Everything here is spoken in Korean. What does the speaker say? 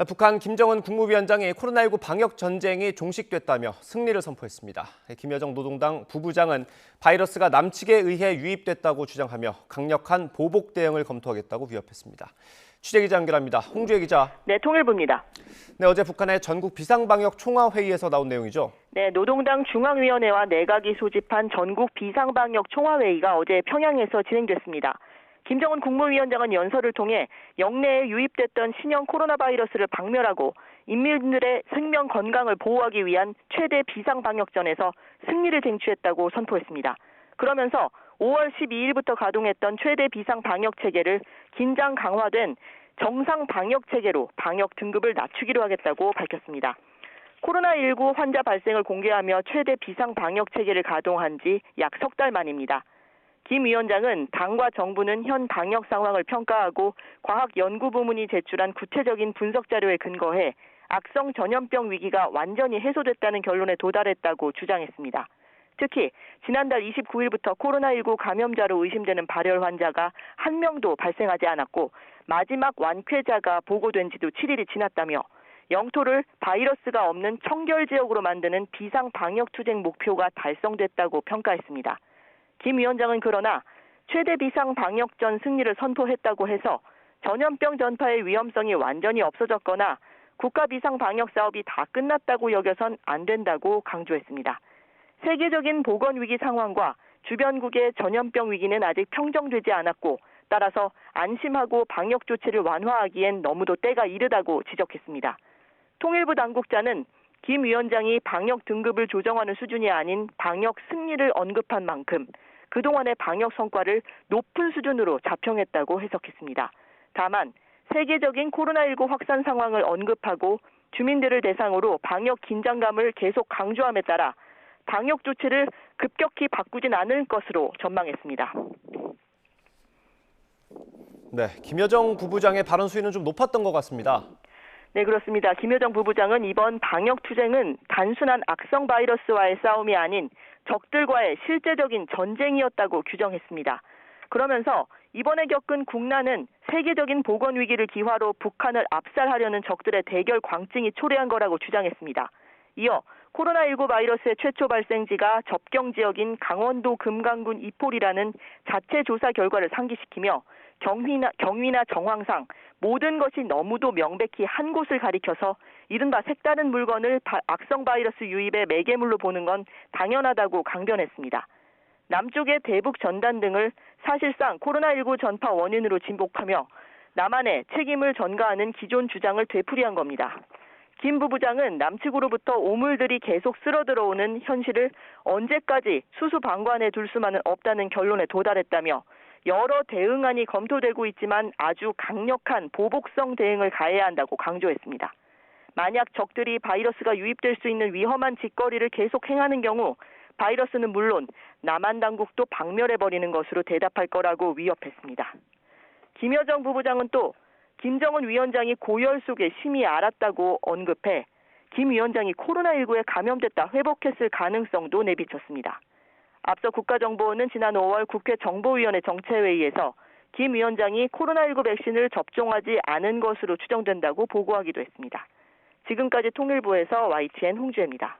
북한 김정은 국무위원장이 코로나19 방역 전쟁이 종식됐다며 승리를 선포했습니다. 김여정 노동당 부부장은 바이러스가 남측에 의해 유입됐다고 주장하며 강력한 보복 대응을 검토하겠다고 위협했습니다. 취재기자 연결합니다. 홍주혜 기자. 네, 통일부입니다. 네, 어제 북한의 전국 비상방역 총화회의에서 나온 내용이죠? 네, 노동당 중앙위원회와 내각이 소집한 전국 비상방역 총화회의가 어제 평양에서 진행됐습니다. 김정은 국무위원장은 연설을 통해 영내에 유입됐던 신형 코로나 바이러스를 박멸하고 인민들의 생명 건강을 보호하기 위한 최대 비상방역전에서 승리를 쟁취했다고 선포했습니다. 그러면서 5월 12일부터 가동했던 최대 비상방역체계를 긴장 강화된 정상방역체계로 방역 등급을 낮추기로 하겠다고 밝혔습니다. 코로나19 환자 발생을 공개하며 최대 비상방역체계를 가동한 지 약 석 달 만입니다. 김 위원장은 당과 정부는 현 방역 상황을 평가하고 과학연구부문이 제출한 구체적인 분석 자료에 근거해 악성 전염병 위기가 완전히 해소됐다는 결론에 도달했다고 주장했습니다. 특히 지난달 29일부터 코로나19 감염자로 의심되는 발열 환자가 한 명도 발생하지 않았고 마지막 완쾌자가 보고된 지도 7일이 지났다며 영토를 바이러스가 없는 청결 지역으로 만드는 비상방역 투쟁 목표가 달성됐다고 평가했습니다. 김 위원장은 그러나 최대 비상방역전 승리를 선포했다고 해서 전염병 전파의 위험성이 완전히 없어졌거나 국가 비상방역 사업이 다 끝났다고 여겨선 안 된다고 강조했습니다. 세계적인 보건위기 상황과 주변국의 전염병 위기는 아직 평정되지 않았고 따라서 안심하고 방역 조치를 완화하기엔 너무도 때가 이르다고 지적했습니다. 통일부 당국자는 김 위원장이 방역 등급을 조정하는 수준이 아닌 방역 승리를 언급한 만큼 그동안의 방역 성과를 높은 수준으로 자평했다고 해석했습니다. 다만 세계적인 코로나19 확산 상황을 언급하고 주민들을 대상으로 방역 긴장감을 계속 강조함에 따라 방역 조치를 급격히 바꾸진 않을 것으로 전망했습니다. 네, 김여정 부부장의 발언 수위는 좀 높았던 것 같습니다. 네, 그렇습니다. 김여정 부부장은 이번 방역 투쟁은 단순한 악성 바이러스와의 싸움이 아닌 적들과의 실제적인 전쟁이었다고 규정했습니다. 그러면서 이번에 겪은 국난은 세계적인 보건 위기를 기화로 북한을 압살하려는 적들의 대결 광증이 초래한 거라고 주장했습니다. 이어 코로나19 바이러스의 최초 발생지가 접경 지역인 강원도 금강군 이폴이라는 자체 조사 결과를 상기시키며 경위나 정황상 모든 것이 너무도 명백히 한 곳을 가리켜서 이른바 색다른 물건을 악성 바이러스 유입의 매개물로 보는 건 당연하다고 강변했습니다. 남쪽의 대북 전단 등을 사실상 코로나19 전파 원인으로 진복하며 남한의 책임을 전가하는 기존 주장을 되풀이한 겁니다. 김 부부장은 남측으로부터 오물들이 계속 쓸어들어오는 현실을 언제까지 수수방관해 둘 수만은 없다는 결론에 도달했다며 여러 대응안이 검토되고 있지만 아주 강력한 보복성 대응을 가해야 한다고 강조했습니다. 만약 적들이 바이러스가 유입될 수 있는 위험한 짓거리를 계속 행하는 경우 바이러스는 물론 남한 당국도 박멸해버리는 것으로 대답할 거라고 위협했습니다. 김여정 부부장은 또 김정은 위원장이 고열 속에 심히 앓았다고 언급해 김 위원장이 코로나19에 감염됐다 회복했을 가능성도 내비쳤습니다. 앞서 국가정보원은 지난 5월 국회 정보위원회 정체회의에서 김 위원장이 코로나19 백신을 접종하지 않은 것으로 추정된다고 보고하기도 했습니다. 지금까지 통일부에서 YTN 홍주혜입니다.